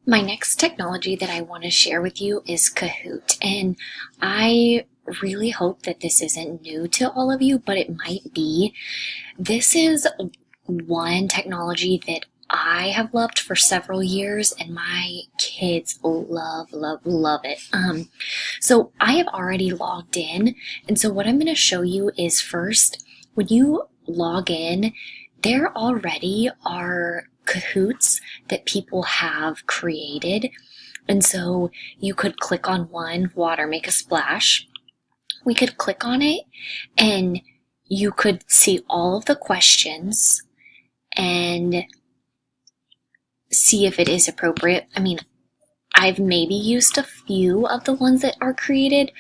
My next technology that I want to share with you is Kahoot, and I really hope that this isn't new to all of you, but it might be. This is one technology that I have loved for several years, and my kids love, love, love it. So I have already logged in, and so what I'm going to show you is first, when you log in, there already are Kahoots that people have created. And so you could click on one, water, make a splash. We could click on it and you could see all of the questions and see if it is appropriate. I mean, I've maybe used a few of the ones that are created,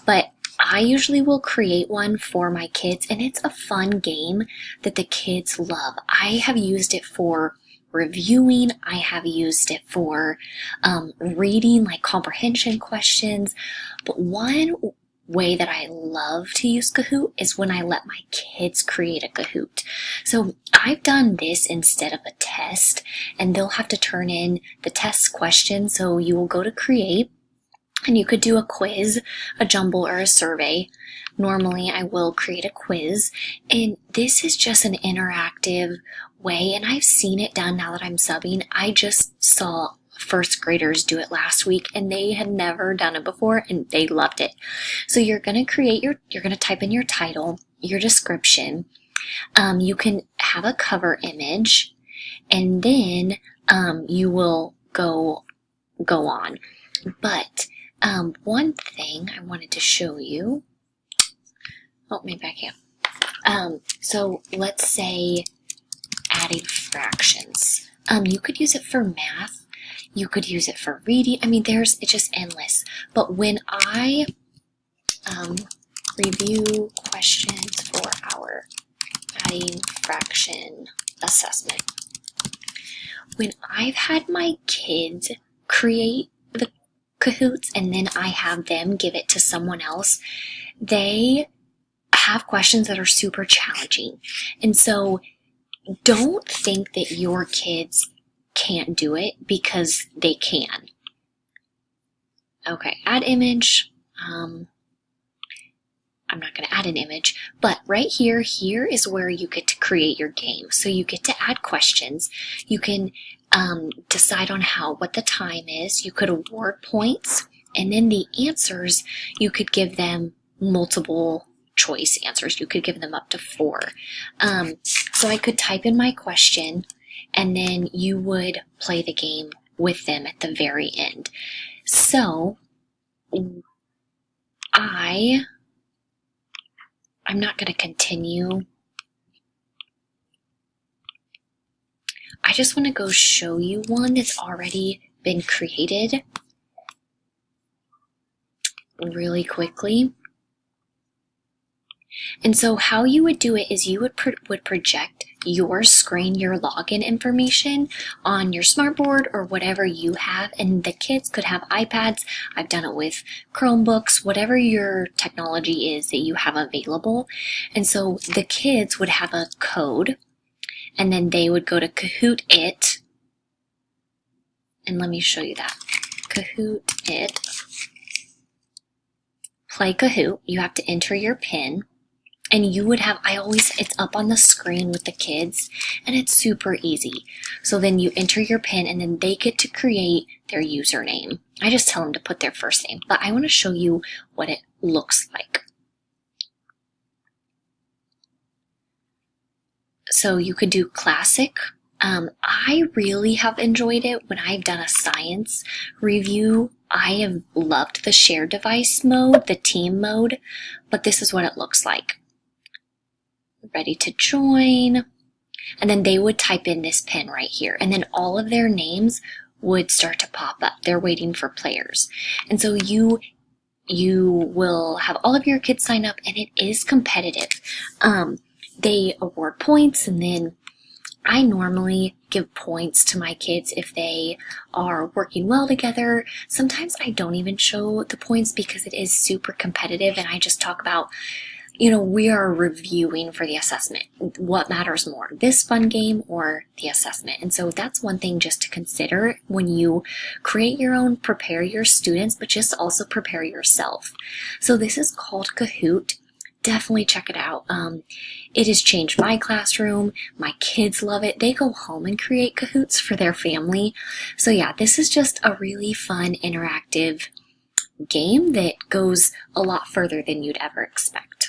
but I usually will create one for my kids, and it's a fun game that the kids love. I have used it for reviewing. I have used it for reading, like comprehension questions. But one way that I love to use Kahoot is when I let my kids create a Kahoot. So I've done this instead of a test, and they'll have to turn in the test question. So you will go to create, and you could do a quiz, a jumble, or a survey. Normally I will create a quiz, and this is just an interactive way, and I've seen it done now that I'm subbing. I just saw first graders do it last week, and they had never done it before, and they loved it. So you're going to type in your title, your description. You can have a cover image, and then you will go on. But one thing I wanted to show you. Oh, maybe I can't. So let's say adding fractions. You could use it for math. You could use it for reading. I mean, it's just endless. But when I review questions for our adding fraction assessment, when I've had my kids create the Kahoots and then I have them give it to someone else, they have questions that are super challenging. And so don't think that your kids can't do it, because they can. Okay, add image. I'm not going to add an image, but right here is where you get to create your game. So you get to add questions. You can decide on what the time is. You could award points, and then the answers, you could give them multiple choice answers. You could give them up to 4. So I could type in my question, and then you would play the game with them at the very end. So I'm not going to continue. I just want to go show you one that's already been created really quickly. And so how you would do it is you would project your screen, your login information on your smartboard or whatever you have, and the kids could have iPads. I've done it with Chromebooks, whatever your technology is that you have available. And so the kids would have a code, and then they would go to Kahoot it, and let me show you that. Kahoot it, play Kahoot. You have to enter your PIN. And you would have, it's up on the screen with the kids, and it's super easy. So then you enter your PIN, and then they get to create their username. I just tell them to put their first name, but I want to show you what it looks like. So you could do classic. I really have enjoyed it when I've done a science review. I have loved the shared device mode, the team mode, but this is what it looks like. Ready to join, and then they would type in this pin right here, and then all of their names would start to pop up. They're waiting for players, and so you will have all of your kids sign up, and it is competitive. They award points, and then I normally give points to my kids if they are working well together. Sometimes I don't even show the points because it is super competitive, and I just talk about we are reviewing for the assessment. What matters more, this fun game or the assessment? And so that's one thing just to consider when you create your own, prepare your students, but just also prepare yourself. So this is called Kahoot. Definitely check it out. It has changed my classroom. My kids love it. They go home and create Kahoots for their family. So yeah, this is just a really fun, interactive game that goes a lot further than you'd ever expect.